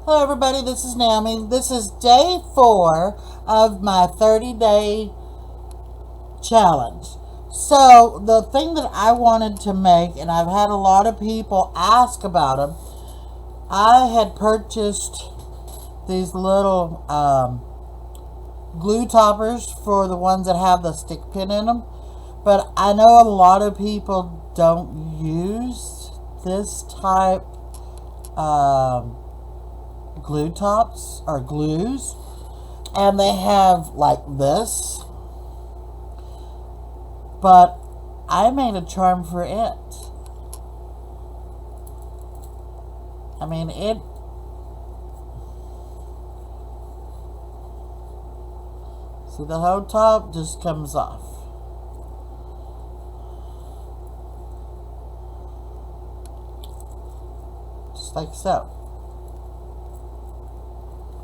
Hello everybody, this is Naomi. This is day 4 of my 30-day challenge. So the thing that I wanted to make, and I've had a lot of people ask about them, I had purchased these little glue toppers for the ones that have the stick pin in them. But I know a lot of people don't use this type glue tops or glues, and they have like this, but I made a charm for it. I mean, it see, the whole top just comes off. Just like so.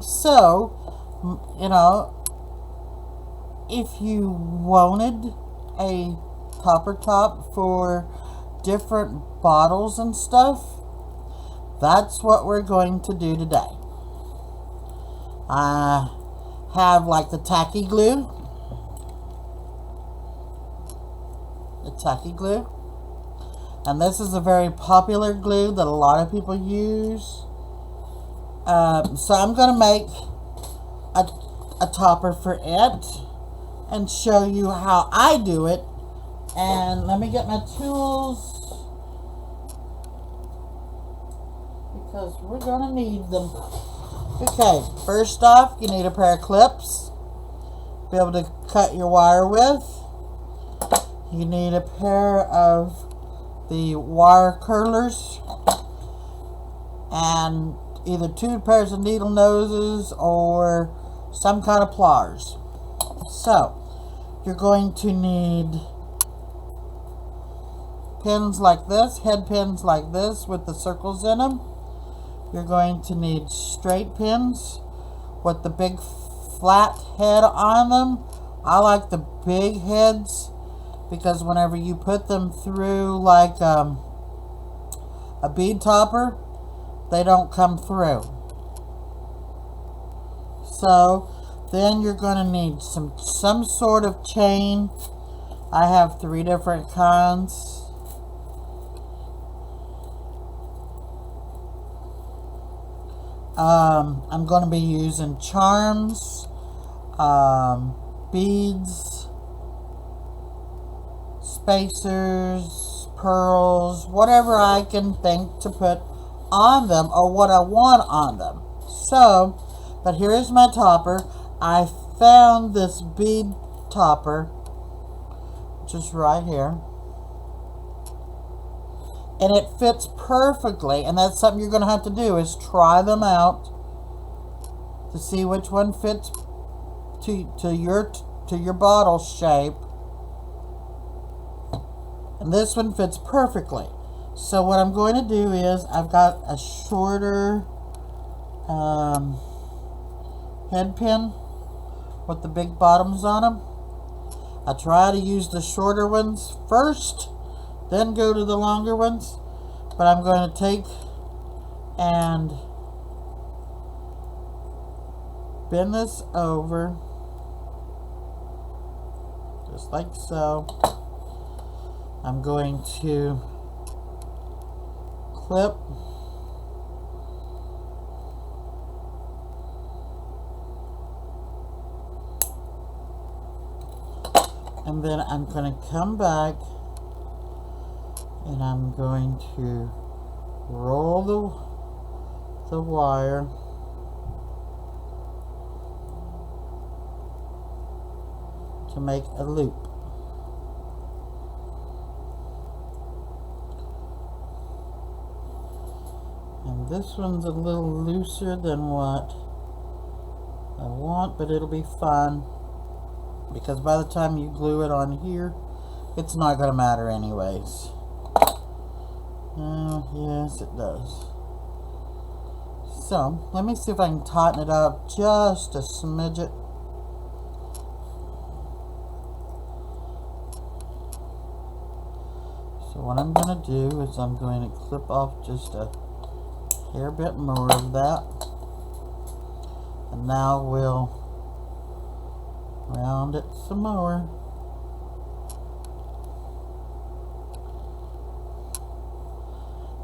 So, you know, if you wanted a topper top for different bottles and stuff, that's what we're going to do today. I have like the tacky glue. And this is a very popular glue that a lot of people use. So I'm going to make a topper for it and show you how I do it. And let me get my tools, because we're going to need them. Okay, first off, you need a pair of clips to be able to cut your wire with. You need a pair of the wire curlers and either 2 pairs of needle noses or some kind of pliers. So, you're going to need pins like this, head pins like this with the circles in them. You're going to need straight pins with the big flat head on them. I like the big heads because whenever you put them through like a bead topper, they don't come through. So then you're going to need some sort of chain. I have 3 different kinds. I'm going to be using charms, beads, spacers, pearls, whatever I can think to put on them or what I want on them. So, but here is my topper. I found this bead topper just right here, and it fits perfectly. And that's something you're going to have to do, is try them out to see which one fits to your bottle shape. And this one fits perfectly. So what I'm going to do is, I've got a shorter head pin with the big bottoms on them. I try to use the shorter ones first, then go to the longer ones. But I'm going to take and bend this over, just like so. I'm going to clip and then I'm going to come back and I'm going to roll the wire to make a loop. And this one's a little looser than what I want, but it'll be fun, because by the time you glue it on here, it's not going to matter anyways. Yes, it does. So, let me see if I can tighten it up just a smidget. So what I'm going to do is I'm going to clip off just a hair bit more of that. And now we'll round it some more.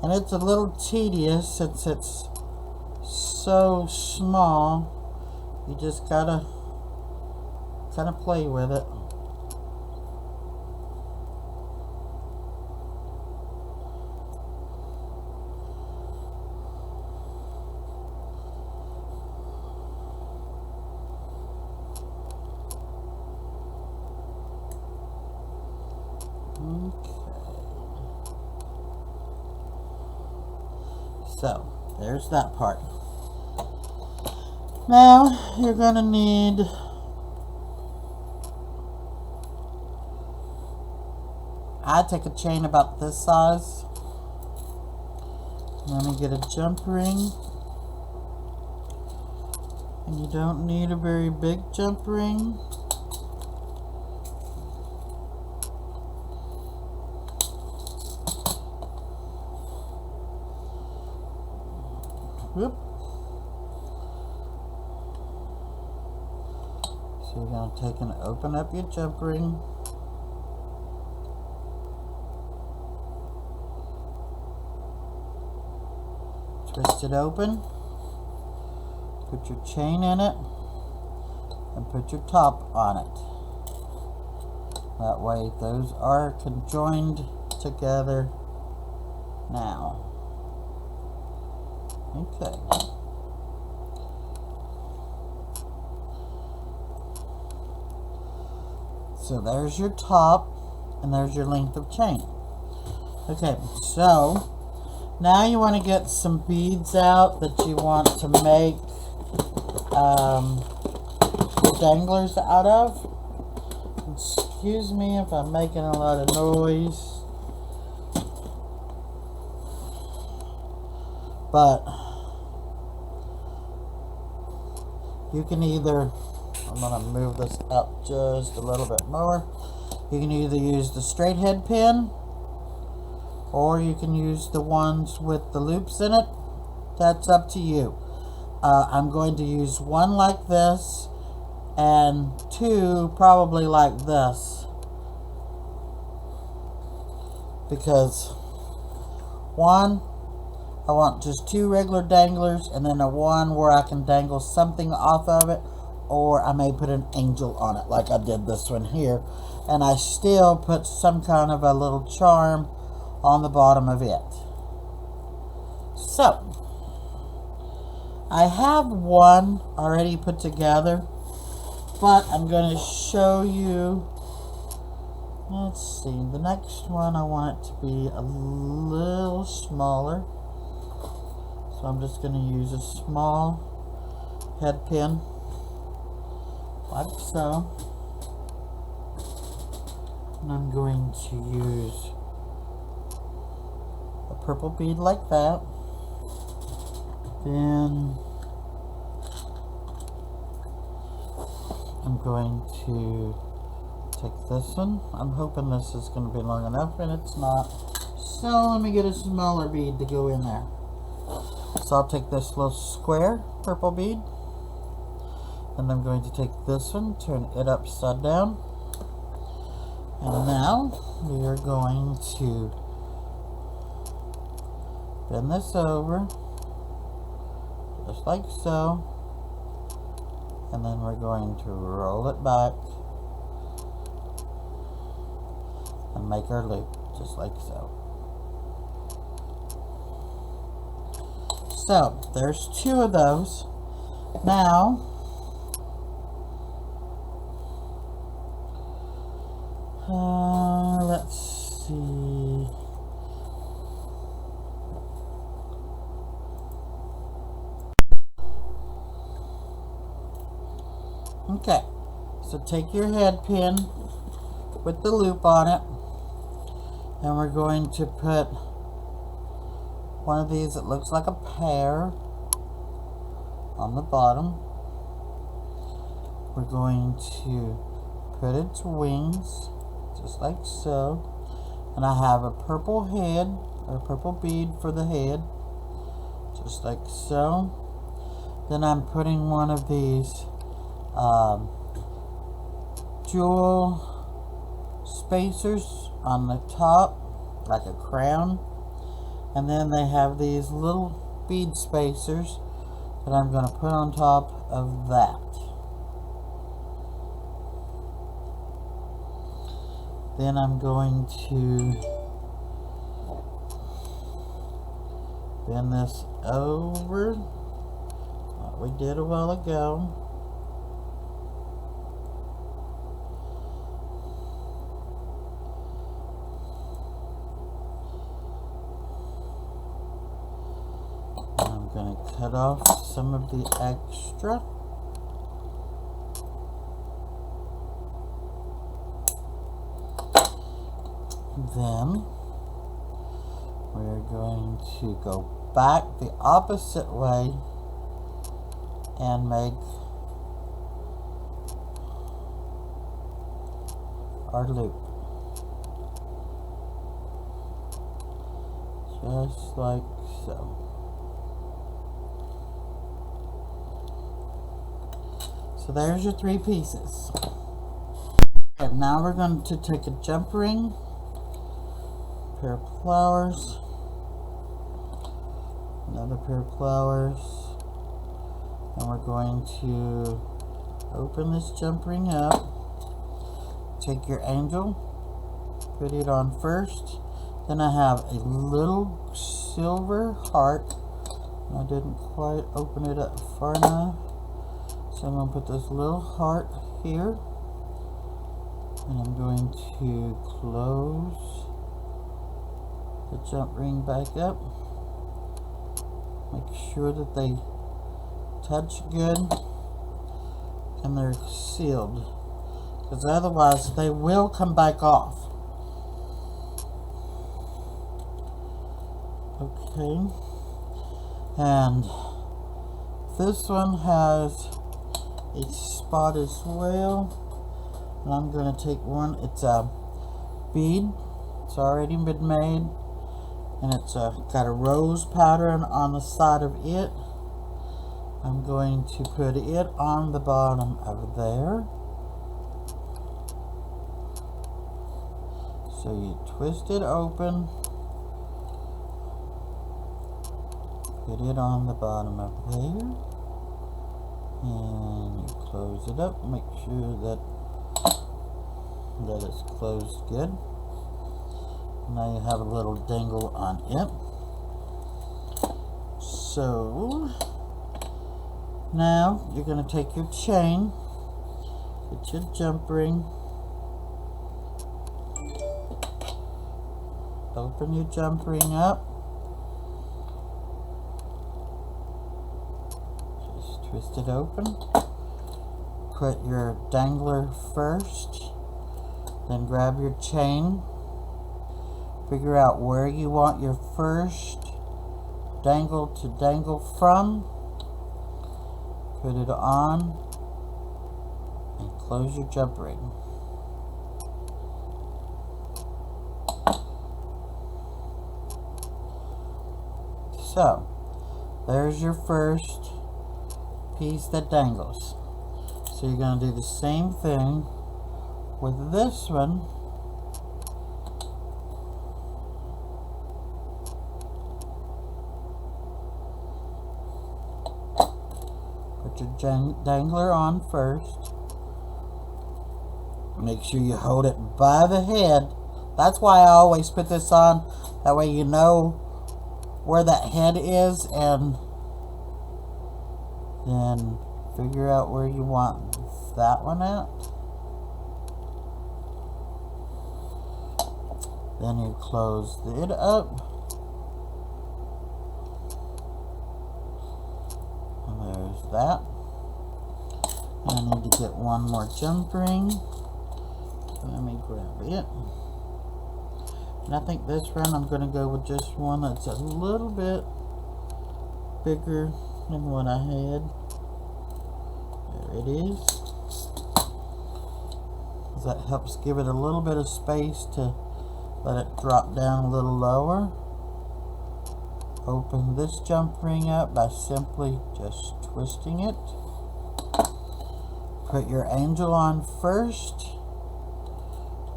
And it's a little tedious since it's so small. You just gotta kind of play with it. So, there's that part. Now, you're going to need I take a chain about this size. I'm going to get a jump ring. And you don't need a very big jump ring. Whoop. So you're going to take and open up your jump ring. Twist it open. Put your chain in it. And put your top on it. That way those are conjoined together now. Okay. So there's your top, and there's your length of chain. Okay, so now you want to get some beads out that you want to make your danglers out of. Excuse me if I'm making a lot of noise. But you can either, I'm going to move this up just a little bit more. You can either use the straight head pin, or you can use the ones with the loops in it. That's up to you. I'm going to use one like this, and two probably like this. Because one, I want just two regular danglers, and then a one where I can dangle something off of it, or I may put an angel on it like I did this one here, and I still put some kind of a little charm on the bottom of it. So I have one already put together, but I'm going to show you. Let's see, the next one I want it to be a little smaller. So I'm just going to use a small head pin, like so. And I'm going to use a purple bead like that. Then I'm going to take this one. I'm hoping this is going to be long enough, and it's not. So let me get a smaller bead to go in there. So I'll take this little square purple bead, and I'm going to take this one, turn it upside down, and now we are going to bend this over, just like so, and then we're going to roll it back and make our loop, just like so. So, there's two of those. Now, let's see. Okay, so take your head pin with the loop on it, and we're going to put one of these that looks like a pear on the bottom. We're going to put its wings just like so, and I have a purple head, or a purple bead for the head, just like so. Then I'm putting one of these jewel spacers on the top, like a crown. And then they have these little bead spacers that I'm going to put on top of that. Then I'm going to bend this over, like we did a while ago. I'm going to cut off some of the extra. Then we're going to go back the opposite way and make our loop. Just like so. So there's your 3 pieces. And now we're going to take a jump ring, pair of flowers, another pair of flowers, and we're going to open this jump ring up, take your angel, put it on first. Then I have a little silver heart. I didn't quite open it up far enough, so I'm going to put this little heart here, and I'm going to close the jump ring back up. Make sure that they touch good and they're sealed, because otherwise they will come back off. Okay, and this one has a spot as well, and I'm going to take one. It's a bead. It's already been made, and it's got a rose pattern on the side of it. I'm going to put it on the bottom of there. So you twist it open, put it on the bottom of there, and you close it up. Make sure that it's closed good. Now you have a little dangle on it. So now you're going to take your chain, get your jump ring, open your jump ring up, just twist it open, put your dangler first, then grab your chain, figure out where you want your first dangle to dangle from, put it on, and close your jump ring. So, there's your first piece that dangles. So you're going to do the same thing with this one. Put your dangler on first. Make sure you hold it by the head. That's why I always put this on. That way you know where that head is, and then figure out where you want that one at. Then you close it up. And there's that. I need to get one more jump ring. Let me grab it. And I think this round I'm going to go with just one that's a little bit bigger than what I had. There it is. That helps give it a little bit of space to let it drop down a little lower. Open this jump ring up by simply just twisting it. Put your angel on first.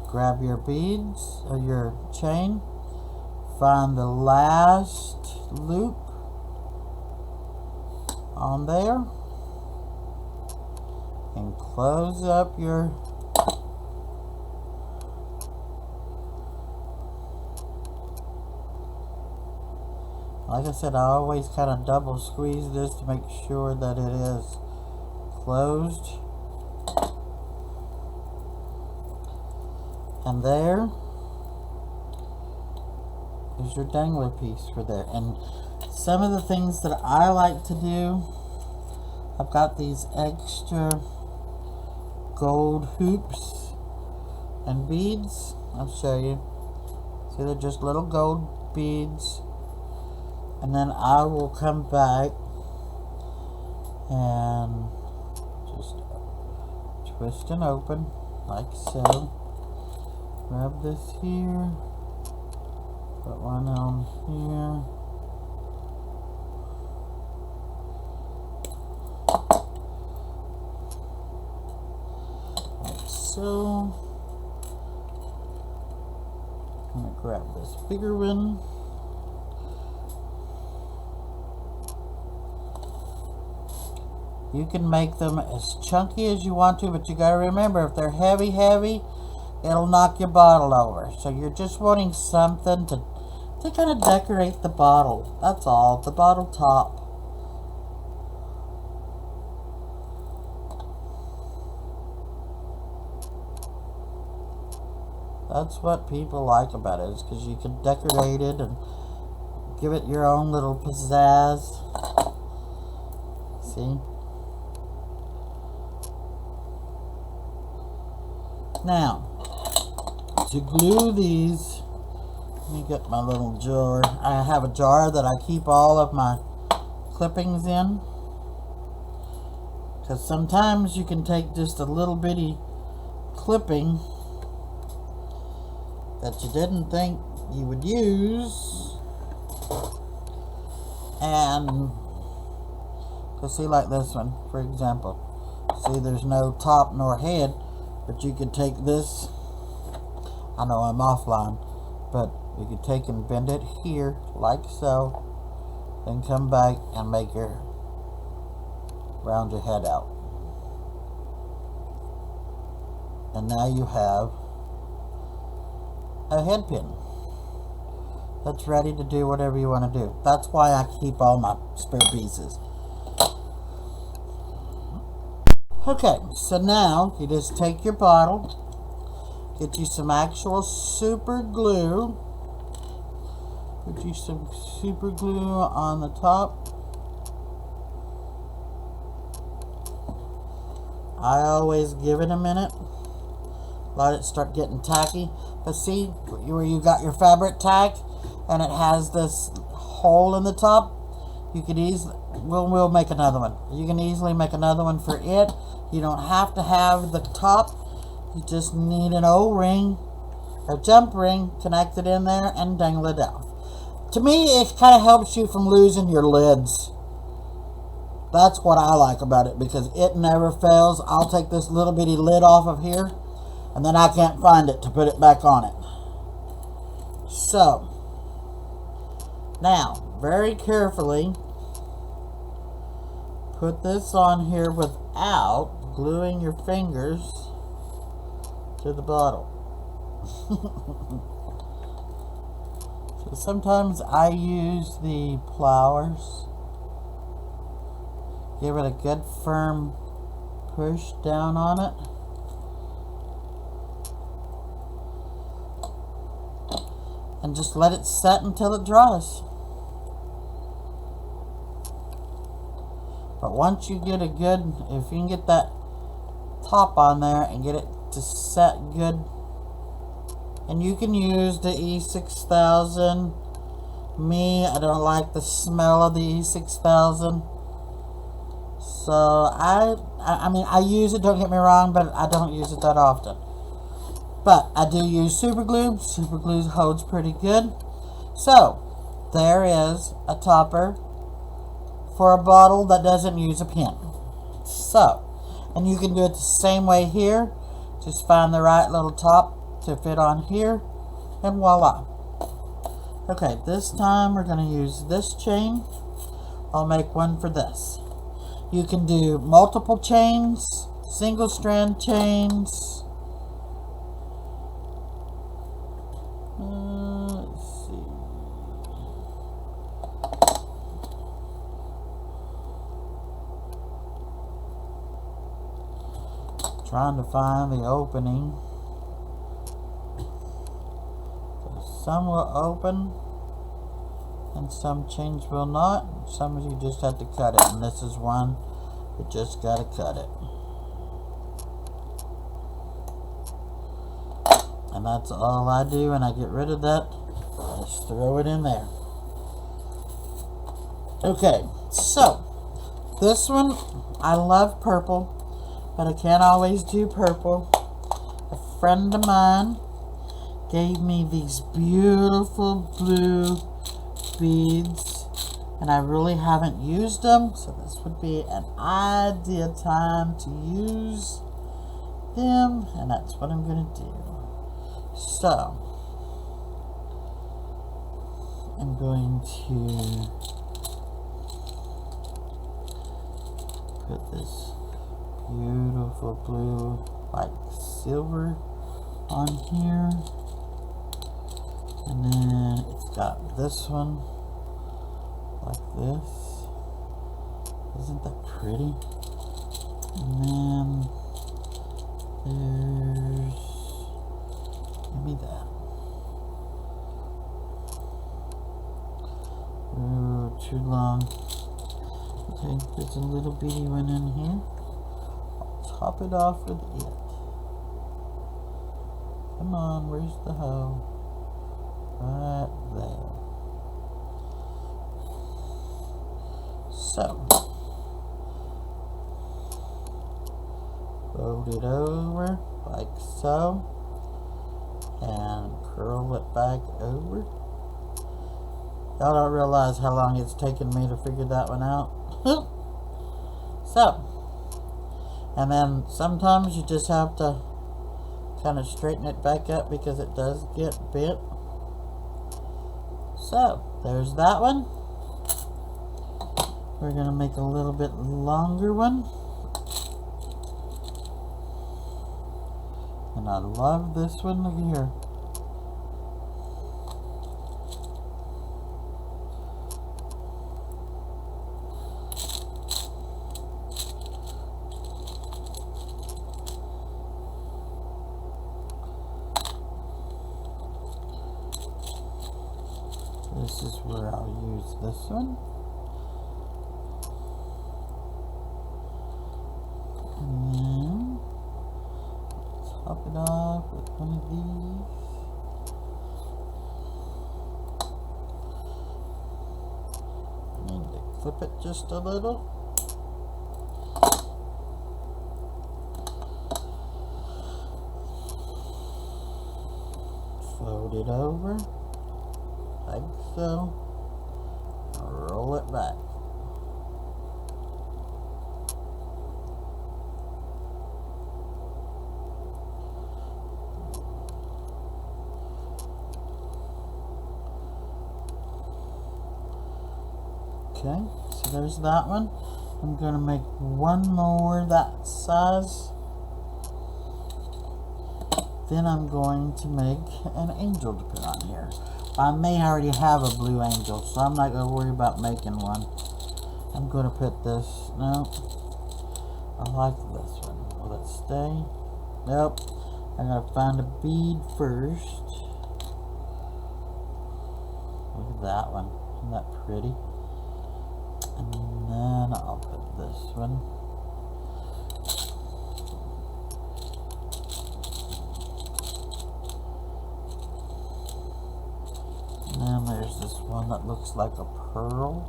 Grab your beads or your chain. Find the last loop on there. And close up your like I said, I always kind of double squeeze this to make sure that it is closed. And there is your dangler piece for there. And some of the things that I like to do, I've got these extra gold hoops and beads. I'll show you. See, they're just little gold beads. And then I will come back and just twist and open like so. Grab this here, put one on here. Like so. I'm going to grab this bigger one. You can make them as chunky as you want to, but you got to remember, if they're heavy, it'll knock your bottle over. So you're just wanting something to kind of decorate the bottle. That's all, the bottle top. That's what people like about it, is because you can decorate it and give it your own little pizzazz. See? Now, to glue these, let me get my little jar. I have a jar that I keep all of my clippings in, because sometimes you can take just a little bitty clipping that you didn't think you would use, and go see, like this one, for example. See, there's no top nor head. But you could take this, I know I'm offline, but you could take and bend it here, like so, then come back and make your, round your head out. And now you have a head pin that's ready to do whatever you want to do. That's why I keep all my spare pieces. Okay, so now you just take your bottle, get you some actual super glue, put you some super glue on the top. I always give it a minute, let it start getting tacky. But see where you got your fabric tack and it has this hole in the top? You could easily, we'll make another one. You can easily make another one for it. You don't have to have the top. You just need an O-ring, a jump ring, connect it in there and dangle it down. To me, it kind of helps you from losing your lids. That's what I like about it, because it never fails. I'll take this little bitty lid off of here, and then I can't find it to put it back on it. So, now, very carefully, put this on here without gluing your fingers to the bottle. So sometimes I use the pliers. Give it a good firm push down on it. And just let it set until it dries. But once you get a good, if you can get that top on there and get it to set good, and you can use the E6000. Me, I don't like the smell of the E6000. So I mean, I use it, don't get me wrong, but I don't use it that often. But I do use super glue. Super glue holds pretty good. So there is a topper for a bottle that doesn't use a pin. So, and you can do it the same way here. Just find the right little top to fit on here, and voila. Okay, this time we're going to use this chain. I'll make one for this. You can do multiple chains, single strand chains. Let's see. Trying to find the opening. Some will open and some chains will not. Some of you just have to cut it, and this is one that just gotta cut it. And that's all I do, and I get rid of that. Just throw it in there. Okay, so this one, I love purple, but I can't always do purple. A friend of mine gave me these beautiful blue beads, and I really haven't used them, so this would be an ideal time to use them, and that's what I'm going to do. So I'm going to put this beautiful blue like silver on here, and then it's got this one like this. Isn't that pretty? And then there's, give me that. Ooh, too long. Okay, there's a little bitty one in here. I'll top it off with it. Come on, where's the hoe? Right there. So, fold it over like so, and curl it back over. Y'all don't realize how long it's taken me to figure that one out. So, and then sometimes you just have to kind of straighten it back up because it does get bent. So, there's that one. We're going to make a little bit longer one. And I love this one. Look at here. This is where I'll use this one. And then top it off with one of these. I need to clip it just a little. Fold it over like so. Roll it back. Okay, so there's that one. I'm going to make one more that size. Then I'm going to make an angel to put on here. I may already have a blue angel, so I'm not going to worry about making one. I'm going to put this. No, I like this one. Will it stay? Nope. I'm going to find a bead first. Look at that one. Isn't that pretty? And then I'll put this one. And then there's this one that looks like a pearl.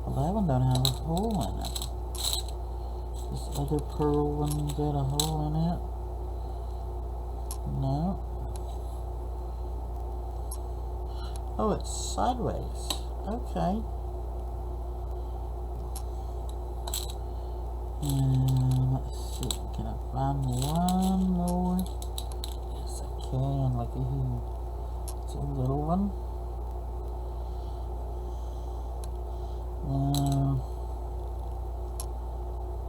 Well, that one don't have a hole in it. This other pearl one got a hole in it. No. Oh, it's sideways. Okay. And let's see, can I find one more? Yes, I can. Look at here. It's a little one. No.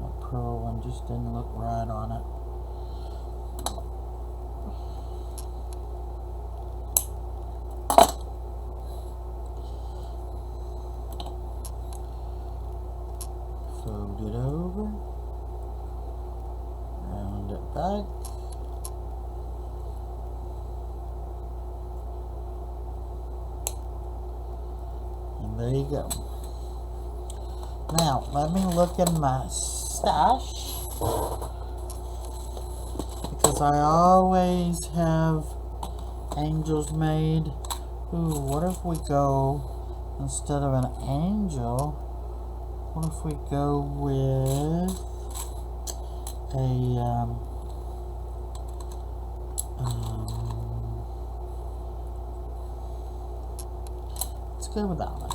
That pearl one just didn't look right on it. Fold it over, round it back, and there you go. Now, let me look in my stash, because I always have angels made. Ooh, what if we go, instead of an angel, what if we go with a, let's go with that one.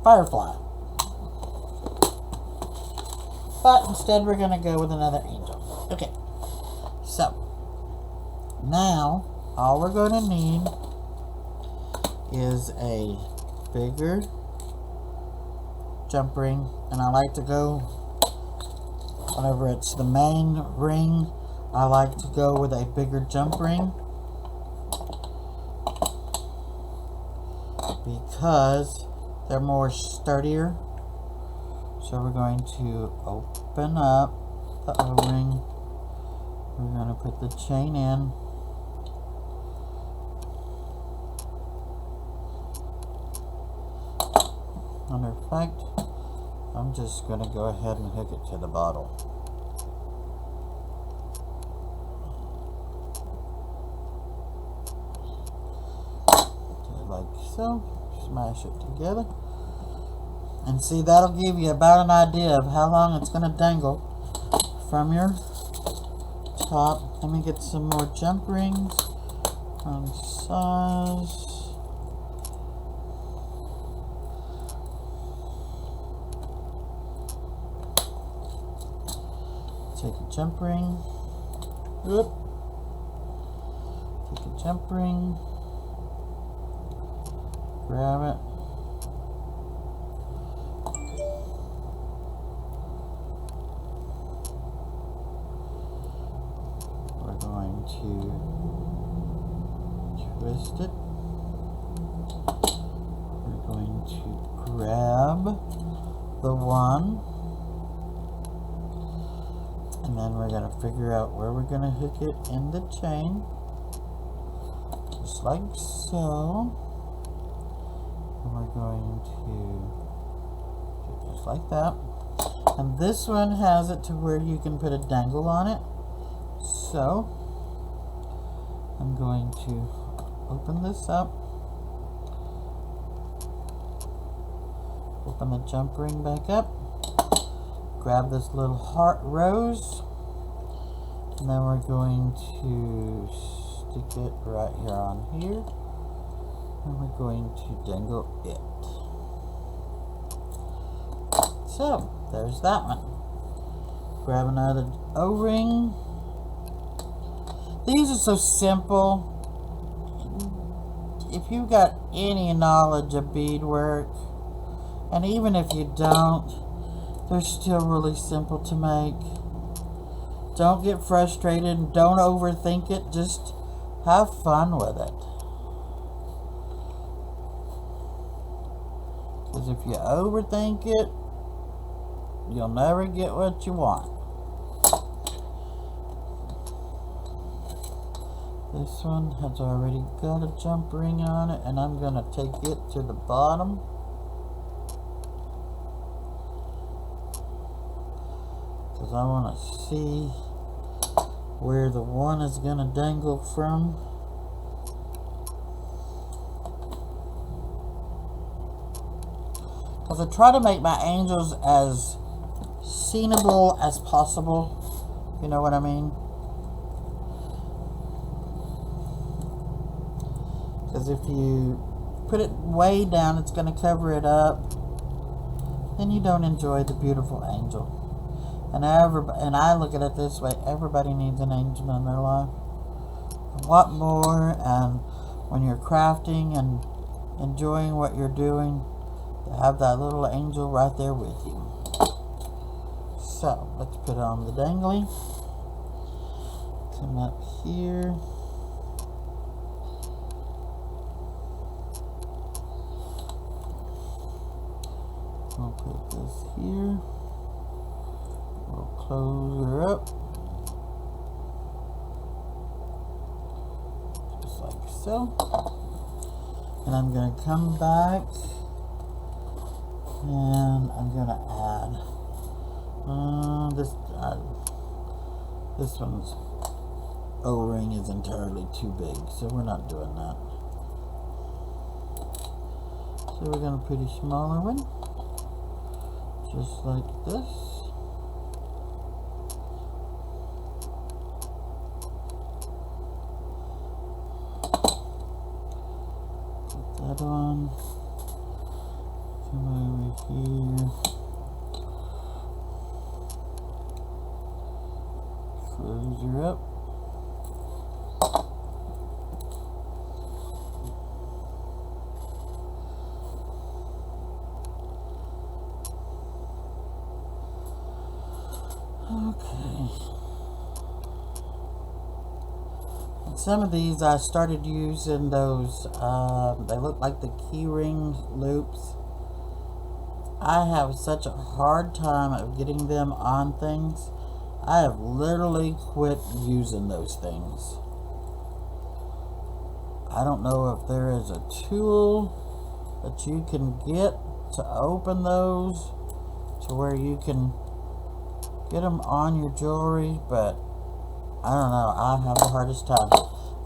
Firefly. But instead we're going to go with another angel. Okay. So, now, all we're going to need is a bigger jump ring, and I like to go, whenever it's the main ring, I like to go with a bigger jump ring, because they're more sturdier. So we're going to open up the O-ring, we're going to put the chain in, matter of fact, I'm just going to go ahead and hook it to the bottle. Like so. Smash it together. And see, that'll give you about an idea of how long it's going to dangle from your top. Let me get some more jump rings on size. Take a jump ring. Oop. Take a jump ring. Grab it. We're going to twist it. We're going to grab the one. And then we're going to figure out where we're going to hook it in the chain. Just like so. And we're going to do just like that. And this one has it to where you can put a dangle on it. So, I'm going to open this up. Open the jump ring back up. Grab this little heart rose, and then we're going to stick it right here on here, and we're going to dangle it. So, there's that one. Grab another O-ring. These are so simple. If you've got any knowledge of beadwork, and even if you don't, they're still really simple to make. Don't get frustrated. Don't overthink it. Just have fun with it. Because if you overthink it, you'll never get what you want. This one has already got a jump ring on it, and I'm going to take it to the bottom. Because I want to see where the one is going to dangle from. Because I try to make my angels as seenable as possible. You know what I mean? Because if you put it way down, it's going to cover it up. Then you don't enjoy the beautiful angel. And I look at it this way: everybody needs an angel in their life. What more? And when you're crafting and enjoying what you're doing, to have that little angel right there with you. So let's put on the dangly. Come up here. We'll put this here. We'll close her up. Just like so. And I'm going to come back and I'm going to add this one's O-ring is entirely too big, so we're not doing that. So we're going to put a smaller one, just like this. Put that on. Come over here. Close her up. Okay. And some of these I started using those, they look like the key ring loops. I have such a hard time of getting them on things. I have literally quit using those things. I don't know if there is a tool that you can get to open those to where you can get them on your jewelry, but I don't know. I have the hardest time.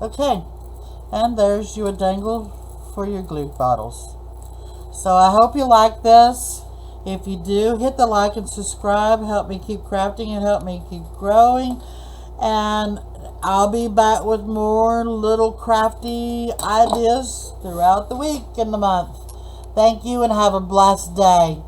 Okay, and there's you a dangle for your glue bottles. So I hope you like this. If you do, hit the like and subscribe. Help me keep crafting and help me keep growing. And I'll be back with more little crafty ideas throughout the week and the month. Thank you and have a blessed day.